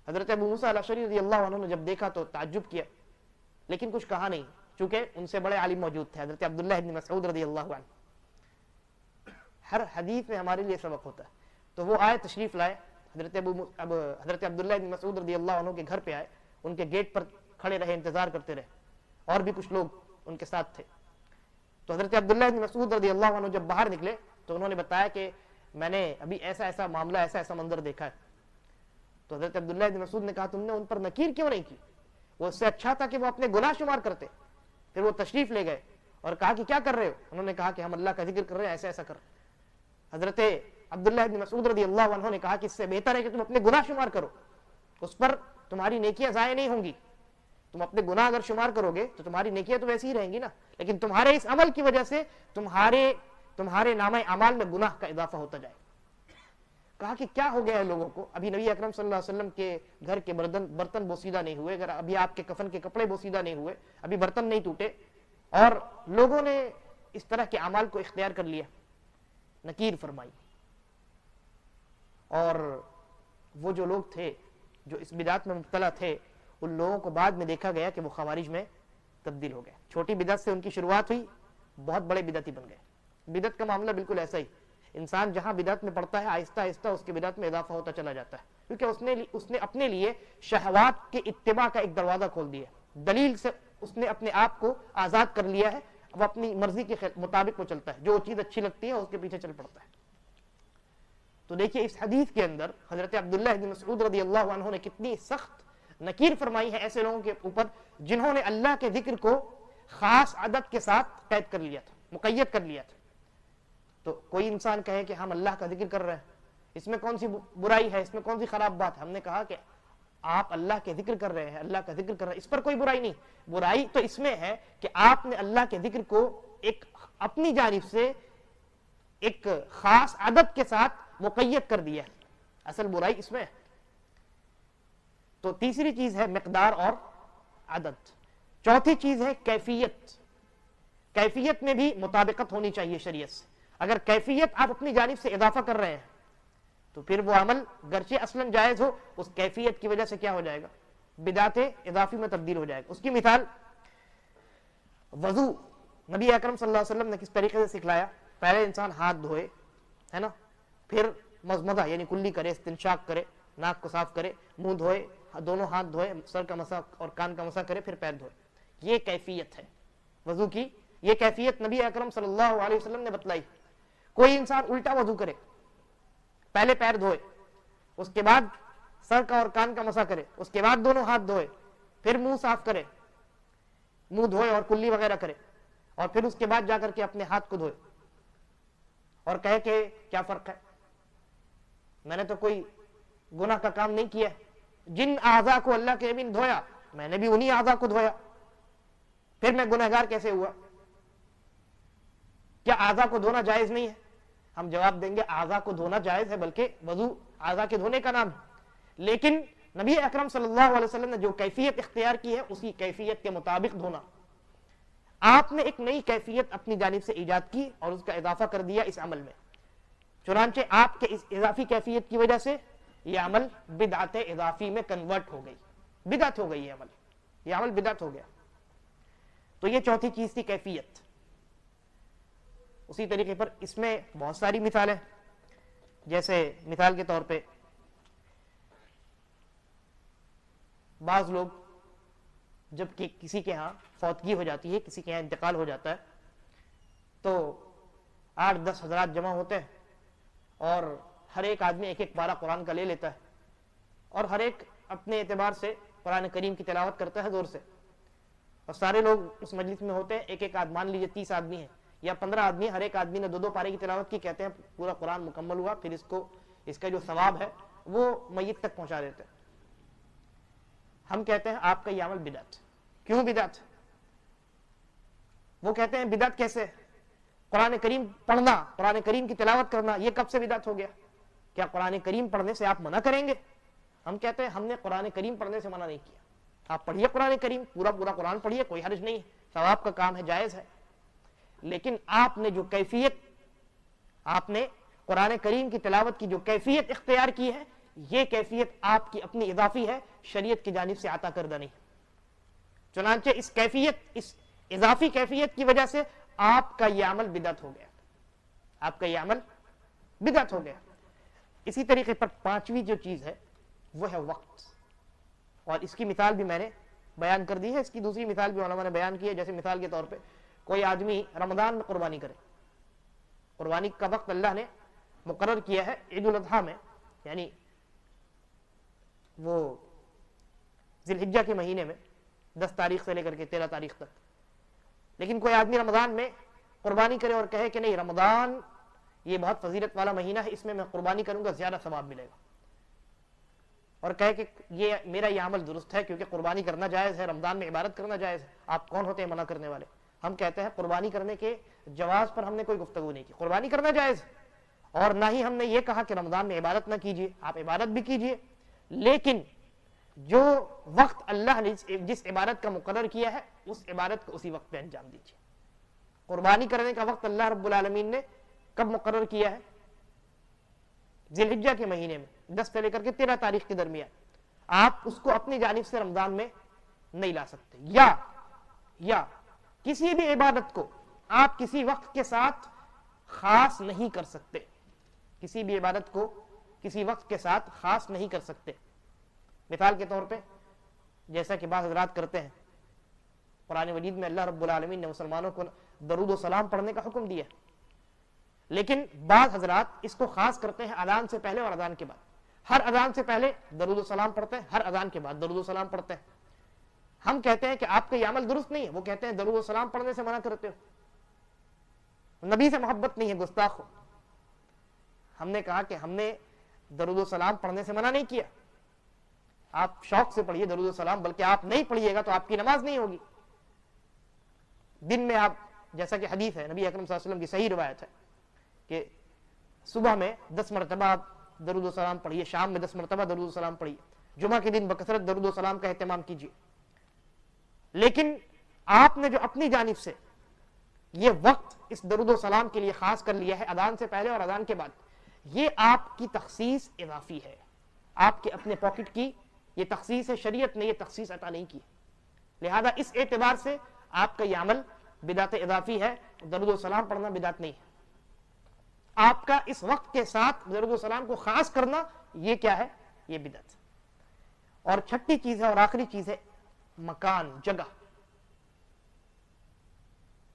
Speaker 1: حضرت ابو موسیٰ الاشعری رضی اللہ عنہ نے جب دیکھا تو تعجب کیا، لیکن کچھ کہا نہیں، چونکہ ان سے بڑے عالم موجود تھے، حضرت عبداللہ ابن مسعود رضی اللہ عنہ. ہر حدیث میں ہمارے لیے سبق ہوتا ہے. تو وہ آئے، تشریف لائے، حضرت عبداللہ ابن مسعود رضی اللہ عنہ کے گھر پہ آئے، ان کے گیٹ پر کھڑے رہے، انتظار کرتے رہے، اور بھی کچھ لوگ ان کے ساتھ تھے. تو حضرت عبداللہ ابن مسعود رضی اللہ عنہ جب باہر نکلے تو انہوں نے بتایا کہ میں نے ابھی ایسا ایسا معاملہ، ایسا ایسا منظر دیکھا ہے. تو حضرت عبداللہ ابن مسعود نے کہا تم نے ان پر نکیر کیوں نہیں کی؟ وہ اس سے اچھا تھا کہ وہ اپنے گناہ شمار کرتے. پھر وہ تشریف لے گئے اور کہا کہ کیا کر رہے ہو؟ انہوں نے کہا کہ ہم اللہ کا ذکر کر رہے ہیں، ایسا ایسا کر. حضرت عبداللہ ابن مسعود رضی اللہ عنہ نے کہا کہ اس سے بہتر ہے کہ تم اپنے گناہ شمار کرو، اس پر تمہاری نیکیاں ضائع نہیں ہوں گی. تم اپنے گناہ اگر شمار کرو گے تو تمہاری نیکیاں تو ویسی ہی رہیں گی نا، لیکن تمہارے اس عمل کی وجہ سے تمہارے نامہ اعمال میں گناہ کا اضافہ ہوتا جائے. کہا کہ کیا ہو گیا ہے لوگوں کو؟ ابھی نبی اکرم صلی اللہ علیہ وسلم کے گھر کے برتن بوسیدہ نہیں ہوئے، اگر ابھی آپ کے کفن کے کپڑے بوسیدہ نہیں ہوئے، ابھی برتن نہیں ٹوٹے، اور لوگوں نے اس طرح کے اعمال کو اختیار کر لیا. نکیر فرمائی. اور وہ جو لوگ تھے جو اس بدعت میں مبتلا تھے، ان لوگوں کو بعد میں دیکھا گیا کہ وہ خوارج میں تبدیل ہو گئے. چھوٹی بدعت سے ان کی شروعات ہوئی، بہت بڑے بدعتی بن گئے. بدعت کا معاملہ بالکل ایسا ہی، انسان جہاں بدعت میں پڑتا ہے آہستہ آہستہ اس کی بدعت میں اضافہ ہوتا چلا جاتا ہے، کیونکہ اس نے اپنے لیے شہوات کے اتباع کا ایک دروازہ کھول دیا. دلیل سے اس نے اپنے آپ کو آزاد کر لیا ہے، وہ اپنی مرضی کے مطابق وہ چلتا ہے، جو چیز اچھی لگتی ہے اس کے پیچھے چل پڑتا ہے. تو دیکھیے اس حدیث کے اندر حضرت عبداللہ بن مسعود رضی اللہ عنہ نے کتنی سخت نکیر فرمائی ہے ایسے لوگوں کے اوپر جنہوں نے اللہ کے ذکر کو خاص عدد کے ساتھ قید کر لیا تھا، مقید کر لیا تھا. تو کوئی انسان کہے کہ ہم اللہ کا ذکر کر رہے ہیں، اس میں کون سی برائی ہے، اس میں کون سی خراب بات ہے؟ ہم نے کہا کہ آپ اللہ کے ذکر کر رہے ہیں، اللہ کا ذکر کر رہے ہیں، اس پر کوئی برائی نہیں. برائی تو اس میں ہے کہ آپ نے اللہ کے ذکر کو ایک اپنی جانب سے ایک خاص عدد کے ساتھ مقید کر دیا. اصل برائی اس میں ہے. تو تیسری چیز ہے مقدار اور عدد. چوتھی چیز ہے کیفیت. کیفیت میں بھی مطابقت ہونی چاہیے شریعت سے. اگر کیفیت آپ اپنی جانب سے اضافہ کر رہے ہیں تو پھر وہ عمل گرچہ اصلاً جائز ہو، اس کیفیت کی وجہ سے کیا ہو جائے گا؟ بدعت اضافی میں تبدیل ہو جائے گا. اس کی مثال وضو نبی اکرم صلی اللہ علیہ وسلم نے کس طریقے سے سکھلایا. پہلے انسان ہاتھ دھوئے، ہے نا، پھر مضمضہ یعنی کلی کرے، استنشاق کرے، ناک کو صاف کرے، منہ دھوئے، دونوں ہاتھ دھوئے، سر کا مسح اور کان کا مسح کرے، پھر پیر دھوئے. یہ کیفیت ہے وضو کی. یہ کیفیت نبی اکرم صلی اللہ علیہ وسلم نے بتلائی. کوئی انسان الٹا وضو کرے، پہلے پیر دھوئے، اس کے بعد سر کا اور کان کا مسح کرے، اس کے بعد دونوں ہاتھ دھوئے، پھر منہ صاف کرے، منہ دھوئے اور کلی وغیرہ کرے، اور پھر اس کے بعد جا کر کے اپنے ہاتھ کو دھوئے، اور کہے کہ کیا فرق ہے، میں نے تو کوئی گناہ کا کام نہیں کیا. جن اعضاء کو اللہ کے نبی نے دھویا میں نے بھی انہی اعضاء کو دھویا، پھر میں گنہگار کیسے ہوا؟ کیا اعضاء کو دھونا جائز نہیں ہے؟ ہم جواب دیں گے اعضاء کو دھونا جائز ہے، بلکہ وضو اعضاء کے دھونے کا نام ہے، لیکن نبی اکرم صلی اللہ علیہ وسلم نے جو کیفیت اختیار کی ہے اسی کیفیت کے مطابق دھونا۔ آپ نے ایک نئی کیفیت اپنی جانب سے ایجاد کی اور اس کا اضافہ کر دیا اس عمل میں، چنانچہ آپ کے اس اضافی کیفیت کی وجہ سے یہ عمل بدعت اضافی میں کنورٹ ہو گئی، بدعت ہو گئی، یہ عمل بدعت ہو گیا۔ تو یہ چوتھی چیز تھی کیفیت۔ اسی طریقے پر اس میں بہت ساری مثالیں، جیسے مثال کے طور پہ بعض لوگ جب کہ کسی کے ہاں فوتگی ہو جاتی ہے، کسی کے ہاں انتقال ہو جاتا ہے، تو 8-10 حضرات جمع ہوتے ہیں اور ہر ایک آدمی ایک ایک پارہ قرآن کا لے لیتا ہے اور ہر ایک اپنے اعتبار سے قرآن کریم کی تلاوت کرتا ہے زور سے، اور سارے لوگ اس مجلس میں ہوتے ہیں، ایک ایک مان لیجیے 30 آدمی ہیں یا 15 آدمی، ہر ایک آدمی نے 2-2 پارے کی تلاوت کی، کہتے ہیں پورا قرآن مکمل ہوا، پھر اس کا جو ثواب ہے وہ میت تک پہنچا دیتے ہیں۔ ہم کہتے ہیں آپ کا یہ عمل بدعت۔ کیوں بدعت؟ وہ کہتے ہیں بدعت کیسے؟ قرآن کریم پڑھنا، قرآن کریم کی تلاوت کرنا، یہ کب سے بدعت ہو گیا؟ کیا قرآن کریم پڑھنے سے آپ منع کریں گے؟ ہم کہتے ہیں ہم نے قرآن کریم پڑھنے سے منع نہیں کیا، آپ پڑھیے قرآن کریم، پورا قرآن پڑھیے، کوئی حرج نہیں، ثواب کا کام ہے، جائز ہے، لیکن آپ نے جو کیفیت، آپ نے قرآن کریم کی تلاوت کی جو کیفیت اختیار کی ہے، یہ کیفیت آپ کی اپنی اضافی ہے، شریعت کی جانب سے عطا کردہ نہیں۔ چنانچہ اس کیفیت، اس اضافی کیفیت کی وجہ سے آپ کا یہ عمل بدعت ہو گیا، آپ کا یہ عمل بدعت ہو گیا۔ اسی طریقے پر پانچویں جو چیز ہے وہ ہے وقت، اور اس کی مثال بھی میں نے بیان کر دی ہے، اس کی دوسری مثال بھی علماء نے بیان کی ہے، جیسے مثال کے طور پہ کوئی آدمی رمضان میں قربانی کرے، قربانی کا وقت اللہ نے مقرر کیا ہے عید الاضحیٰ میں، یعنی وہ ذی الحجہ کے مہینے میں 10 تاریخ سے لے کر کے 13 تاریخ تک، لیکن کوئی آدمی رمضان میں قربانی کرے اور کہے کہ نہیں، رمضان یہ بہت فضیلت والا مہینہ ہے، اس میں میں قربانی کروں گا، زیادہ ثواب ملے گا، اور کہے کہ یہ میرا یہ عمل درست ہے کیونکہ قربانی کرنا جائز ہے، رمضان میں عبادت کرنا جائز ہے۔ آپ کون ہوتے ہیں منع کرنے والے؟ ہم کہتے ہیں قربانی کرنے کے جواز پر ہم نے کوئی گفتگو نہیں کی، قربانی کرنا جائز ہے، اور نہ ہی ہم نے یہ کہا کہ رمضان میں عبادت نہ کیجیے، آپ عبادت بھی کیجیے، لیکن جو وقت اللہ نے جس عبادت کا مقرر کیا ہے اس عبادت کو اسی وقت پہ انجام دیجیے۔ قربانی کرنے کا وقت اللہ رب العالمین نے کب مقرر کیا ہے؟ ذی الحجہ کے مہینے میں 10 سے لے کر کے 13 تاریخ کے درمیان، آپ اس کو اپنی جانب سے رمضان میں نہیں لا سکتے، یا کسی بھی عبادت کو آپ کسی وقت کے ساتھ خاص نہیں کر سکتے، کسی بھی عبادت کو کسی وقت کے ساتھ خاص نہیں کر سکتے۔ مثال کے طور پہ جیسا کہ بعض حضرات کرتے ہیں، قرآن مجید میں اللہ رب العالمین نے مسلمانوں کو درود و سلام پڑھنے کا حکم دیا، لیکن بعض حضرات اس کو خاص کرتے ہیں اذان سے پہلے اور اذان کے بعد، ہر اذان سے پہلے درود و سلام پڑھتے ہیں، ہر اذان کے بعد درود و سلام پڑھتے ہیں۔ ہم کہتے ہیں کہ آپ کا یہ عمل درست نہیں ہے، وہ کہتے ہیں درود و سلام پڑھنے سے منع کرتے ہو، نبی سے محبت نہیں ہے، گستاخ ہو۔ ہم نے کہا کہ ہم نے درود و سلام پڑھنے سے منع نہیں کیا، آپ شوق سے پڑھیے درود و سلام، بلکہ آپ نہیں پڑھیے گا تو آپ کی نماز نہیں ہوگی۔ دن میں آپ، جیسا کہ حدیث ہے نبی اکرم صلی اللہ علیہ وسلم کی صحیح روایت ہے کہ صبح میں 10 مرتبہ آپ درود و سلام پڑھیے، شام میں 10 مرتبہ درود و سلام پڑھیے، جمعہ کے دن بکثرت درود و سلام کا اہتمام کیجیے۔ لیکن آپ نے جو اپنی جانب سے یہ وقت اس درود و سلام کے لیے خاص کر لیا ہے، اذان سے پہلے اور اذان کے بعد، یہ آپ کی تخصیص اضافی ہے، آپ کے اپنے پاکٹ کی یہ تخصیص ہے، شریعت نے یہ تخصیص عطا نہیں کی، لہذا اس اعتبار سے آپ کا یہ عمل بدعت اضافی ہے، درود و سلام پڑھنا بدعت نہیں ہے۔ آپ کا اس وقت کے ساتھ درود و سلام کو خاص کرنا یہ کیا ہے؟ یہ بدعت۔ اور چھٹی چیز ہے اور آخری چیز ہے مکان، جگہ۔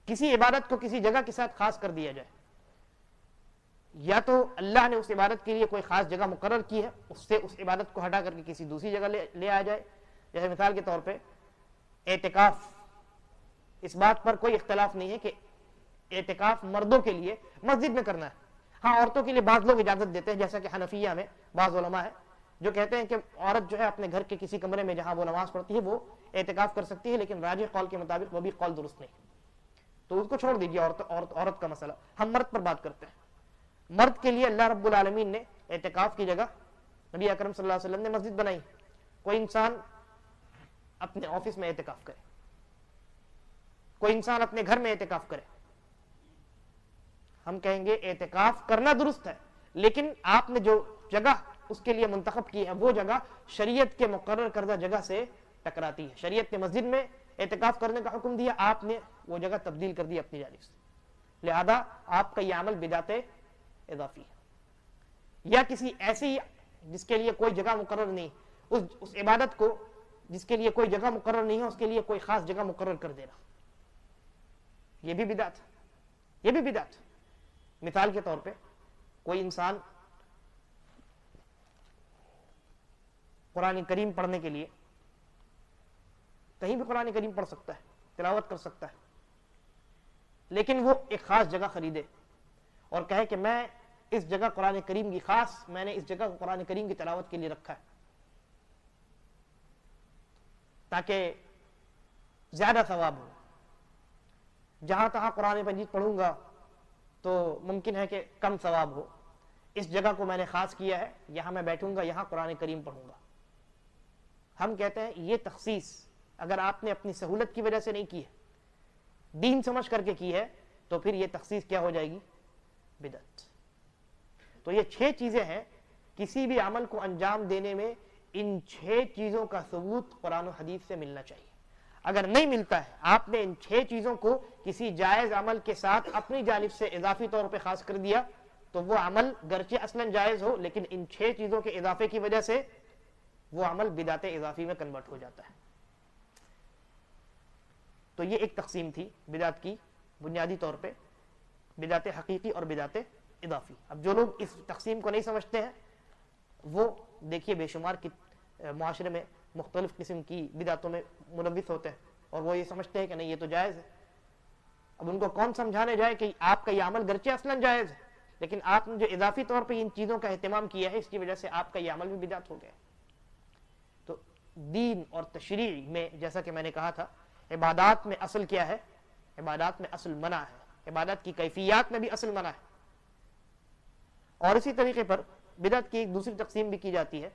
Speaker 1: کسی عبادت کو کسی جگہ کے ساتھ خاص کر دیا جائے، یا تو اللہ نے اس عبادت کے لیے کوئی خاص جگہ مقرر کی ہے، اس سے اس عبادت کو ہٹا کر کے کسی دوسری جگہ لے آیا جائے، جیسے مثال کے طور پہ اعتکاف۔ اس بات پر کوئی اختلاف نہیں ہے کہ اعتکاف مردوں کے لیے مسجد میں کرنا ہے، ہاں عورتوں کے لیے بعض لوگ اجازت دیتے ہیں، جیسا کہ حنفیہ میں بعض علماء ہیں جو کہتے ہیں کہ عورت جو ہے اپنے گھر کے کسی کمرے میں جہاں وہ نماز پڑھتی ہے وہ اعتکاف کر سکتی ہے، لیکن راجح قول کے مطابق وہ بھی قول درست نہیں، تو اس کو چھوڑ دیجیے، عورت کا مسئلہ، ہم مرد پر بات کرتے ہیں۔ مرد کے لیے اللہ رب العالمین نے اعتکاف کی جگہ نبی اکرم صلی اللہ علیہ وسلم نے مسجد بنائی۔ کوئی انسان اپنے آفس میں اعتکاف کرے، کوئی انسان اپنے گھر میں اعتکاف کرے، ہم کہیں گے اعتکاف کرنا درست ہے، لیکن آپ نے جو جگہ اس کے لیے منتخب کی ہے وہ جگہ شریعت کے مقرر کردہ جگہ سے ٹکراتی ہے۔ شریعت نے مسجد میں اعتکاف کرنے کا حکم دیا، آپ نے وہ جگہ تبدیل کر دی اپنی جانب سے، لہذا آپ کا یہ عمل بدعت اضافی ہے۔ یا کسی ایسی جس کے لیے کوئی جگہ مقرر نہیں، اس عبادت کو جس کے لیے کوئی جگہ مقرر نہیں ہے اس کے لیے کوئی خاص جگہ مقرر کر دینا، یہ بھی بدعت، یہ بھی بدعت۔ مثال کے طور پہ کوئی انسان قرآن کریم پڑھنے کے لیے کہیں بھی قرآن کریم پڑھ سکتا ہے، تلاوت کر سکتا ہے، لیکن وہ ایک خاص جگہ خریدے اور کہے کہ میں اس جگہ قرآن کریم کی میں نے اس جگہ قرآن کریم کی تلاوت کے لیے رکھا ہے تاکہ زیادہ ثواب ہو، جہاں تہاں قرآن مجید پڑھوں گا تو ممکن ہے کہ کم ثواب ہو، اس جگہ کو میں نے خاص کیا ہے، یہاں میں بیٹھوں گا، یہاں قرآن کریم پڑھوں گا۔ ہم کہتے ہیں یہ تخصیص اگر آپ نے اپنی سہولت کی وجہ سے نہیں کی ہے، دین سمجھ کر کے کی ہے، تو پھر یہ تخصیص کیا ہو جائے گی؟ بدعت۔ تو یہ 6 چیزیں ہیں، کسی بھی عمل کو انجام دینے میں ان 6 چیزوں کا ثبوت قرآن و حدیث سے ملنا چاہیے۔ اگر نہیں ملتا ہے، آپ نے ان 6 چیزوں کو کسی جائز عمل کے ساتھ اپنی جانب سے اضافی طور پہ خاص کر دیا، تو وہ عمل گرچہ اصلاً جائز ہو، لیکن ان 6 چیزوں کے اضافے کی وجہ سے وہ عمل بدعت اضافی میں کنورٹ ہو جاتا ہے۔ تو یہ ایک تقسیم تھی بدعت کی، بنیادی طور پہ بدعت حقیقی اور بدعت اضافی۔ اب جو لوگ اس تقسیم کو نہیں سمجھتے ہیں وہ دیکھیے بے شمار کی معاشرے میں مختلف قسم کی بدعتوں میں ملوث ہوتے ہیں، اور وہ یہ سمجھتے ہیں کہ نہیں یہ تو جائز ہے۔ اب ان کو کون سمجھانے جائے کہ آپ کا یہ عمل گرچہ اصلاً جائز ہے، لیکن آپ نے جو اضافی طور پہ ان چیزوں کا اہتمام کیا ہے، اس کی وجہ سے آپ کا یہ عمل بھی بدعت ہو گیا۔ تو دین اور تشریع میں جیسا کہ میں نے کہا تھا، عبادات میں اصل کیا ہے؟ عبادات میں اصل منع ہے، عبادت کی کیفیات میں بھی اصل منع ہے۔ اور اسی طریقے پر بدعت کی ایک دوسری تقسیم بھی کی جاتی ہے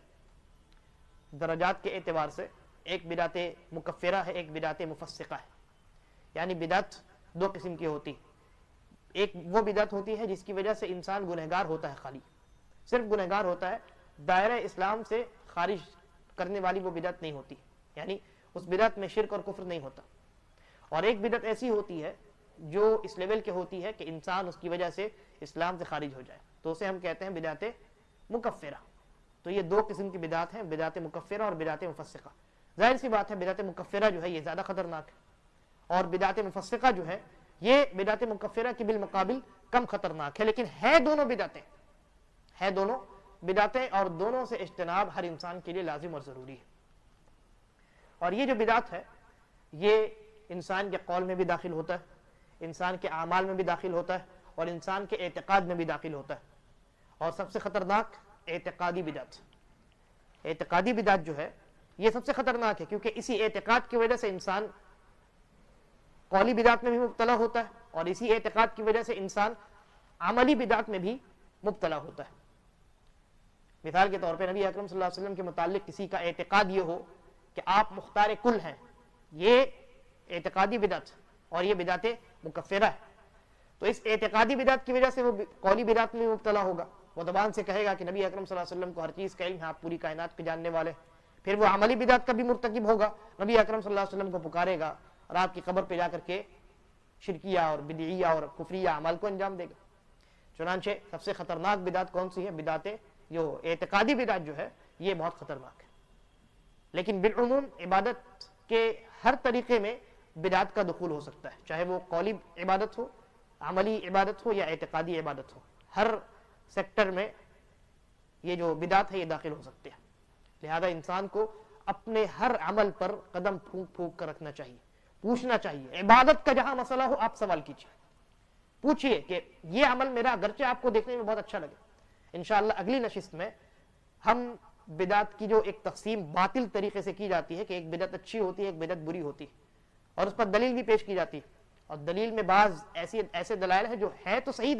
Speaker 1: درجات کے اعتبار سے، ایک بدعت مکفرہ ہے، ایک بدعت مفسقہ ہے۔ یعنی بدعت 2 قسم کی ہوتی، ایک وہ بدعت ہوتی ہے جس کی وجہ سے انسان گنہگار ہوتا ہے، خالی صرف گنہگار ہوتا ہے، دائرہ اسلام سے خارج کرنے والی وہ بدعت نہیں ہوتی، یعنی اس بدعت میں شرک اور کفر نہیں ہوتا۔ اور ایک بدعت ایسی ہوتی ہے جو اس لیول کے ہوتی ہے کہ انسان اس کی وجہ سے اسلام سے خارج ہو جائے، تو اسے ہم کہتے ہیں بدعت مکفرہ۔ تو یہ 2 قسم کی بدعت ہیں، بدعت مکفرہ اور بدعت مفسقہ۔ ظاہر سی بات ہے بدعت مکفرہ جو ہے یہ زیادہ خطرناک ہے، اور بدعت مفسقہ جو ہے یہ بدعت مکفرہ کی بالمقابل کم خطرناک ہے، لیکن ہے دونوں بدعتیں، اور دونوں سے اجتناب ہر انسان کے لیے لازم اور ضروری ہے۔ اور یہ جو بدعت ہے یہ انسان کے قول میں بھی داخل ہوتا ہے، انسان کے اعمال میں بھی داخل ہوتا ہے، اور انسان کے اعتقاد میں بھی داخل ہوتا ہے۔ اور سب سے خطرناک اعتقادی بدعت، اعتقادی بدعت جو ہے یہ سب سے خطرناک ہے، کیونکہ اسی اعتقاد کی وجہ سے انسان قولی بدعت میں بھی مبتلا ہوتا ہے، اور اسی اعتقاد کی وجہ سے انسان عملی بدعت میں بھی مبتلا ہوتا ہے۔ مثال کے طور پہ نبی اکرم صلی اللہ علیہ وسلم کے متعلق کسی کا اعتقاد یہ ہو کہ آپ مختار کل ہیں، یہ اعتقادی بدعت اور یہ بدعت مکفرہ ہے۔ تو اس اعتقادی بدعت کی وجہ سے وہ قولی بدعت میں مبتلا ہوگا، وہ زبان سے کہے گا کہ نبی اکرم صلی اللہ علیہ وسلم کو ہر چیز کا علم ہے، آپ پوری کائنات کے جاننے والے۔ پھر وہ عملی بدعت کا بھی مرتکب ہوگا، نبی اکرم صلی اللہ علیہ وسلم کو پکارے گا اور آپ کی قبر پہ جا کر کے شرکیہ اور بدعیہ اور کفریہ اعمال کو انجام دے گا۔ چنانچہ سب سے خطرناک بدعت کون سی ہے؟ بدعت جو اعتقادی بدعت جو ہے یہ بہت خطرناک ہے۔ لیکن بالعموم عبادت کے ہر طریقے میں بدعت کا دخول ہو سکتا ہے، چاہے وہ قولی عبادت ہو، عملی عبادت ہو یا اعتقادی عبادت ہو، ہر سیکٹر میں یہ جو بدعت ہے یہ داخل ہو سکتے ہیں۔ لہذا انسان کو اپنے ہر عمل پر قدم پھونک پھونک کر رکھنا چاہیے، پوچھنا چاہیے۔ عبادت کا جہاں مسئلہ ہو آپ سوال کیجیے، پوچھئے کہ یہ عمل میرا اگرچہ آپ کو دیکھنے میں بہت اچھا لگے، انشاءاللہ اگلی نشست میں ہم بدعت کی جو ایک تقسیم باطل طریقے سے کی جاتی ہے کہ ایک بدعت اچھی ہوتی ہے ایک بدعت بری ہوتی ہے اور اس پر دلیل بھی پیش کی جاتی ہے, اور دلیل میں بعض ایسے دلائل ہیں جو ہے تو صحیح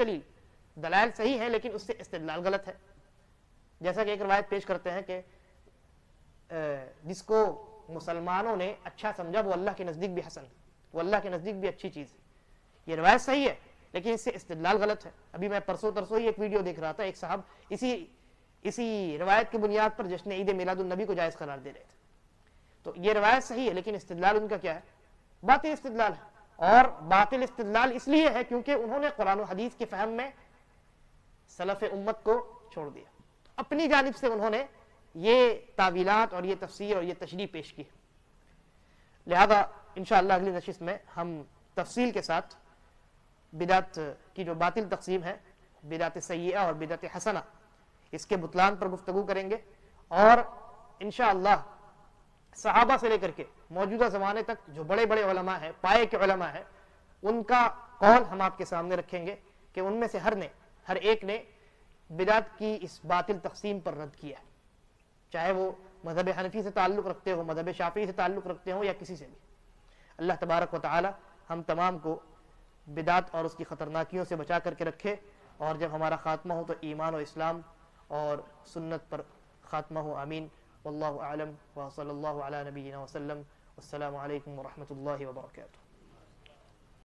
Speaker 1: دلائل صحیح ہیں لیکن اس سے استدلال غلط ہے. جیسا کہ ایک روایت پیش کرتے ہیں کہ جس کو مسلمانوں نے اچھا سمجھا وہ اللہ کے نزدیک بھی حسن, وہ اللہ کے نزدیک بھی اچھی چیز ہے. یہ روایت صحیح ہے لیکن اس سے استدلال غلط ہے. ابھی میں پرسوں ترسوں ہی ایک ویڈیو دیکھ رہا تھا, ایک صاحب اسی روایت کی بنیاد پر جشن عید میلاد النبی کو جائز قرار دے رہے تھے. تو یہ روایت صحیح ہے لیکن استدلال ان کا کیا ہے؟ باطل استدلال ہے. اور باطل استدلال اس لیے ہے کیونکہ انہوں نے قرآن و حدیث کے فہم میں سلف امت کو چھوڑ دیا, اپنی جانب سے انہوں نے یہ تعویلات اور یہ تفسیر اور یہ تشریح پیش کی. لہذا انشاءاللہ اگلی نشست میں ہم تفصیل کے ساتھ بدعت کی جو باطل تقسیم ہے, بدعت سیئہ اور بدعت حسنہ, اس کے بطلان پر گفتگو کریں گے. اور انشاءاللہ صحابہ سے لے کر کے موجودہ زمانے تک جو بڑے بڑے علماء ہیں, پائے کے علماء ہیں, ان کا قول ہم آپ کے سامنے رکھیں گے کہ ان میں سے ہر ایک نے بدعت کی اس باطل تقسیم پر رد کیا ہے, چاہے وہ مذہب حنفی سے تعلق رکھتے ہو, مذہب شافعی سے تعلق رکھتے ہو یا کسی سے بھی. اللہ تبارک و تعالی ہم تمام کو بدعت اور اس کی خطرناکیوں سے بچا کر کے رکھے, اور جب ہمارا خاتمہ ہو تو ایمان و اسلام اور سنت پر خاتمہ ہو. آمین. واللہ اعلم وصلی اللہ علی نبینا وسلم. والسلام علیکم ورحمۃ اللہ وبرکاتہ.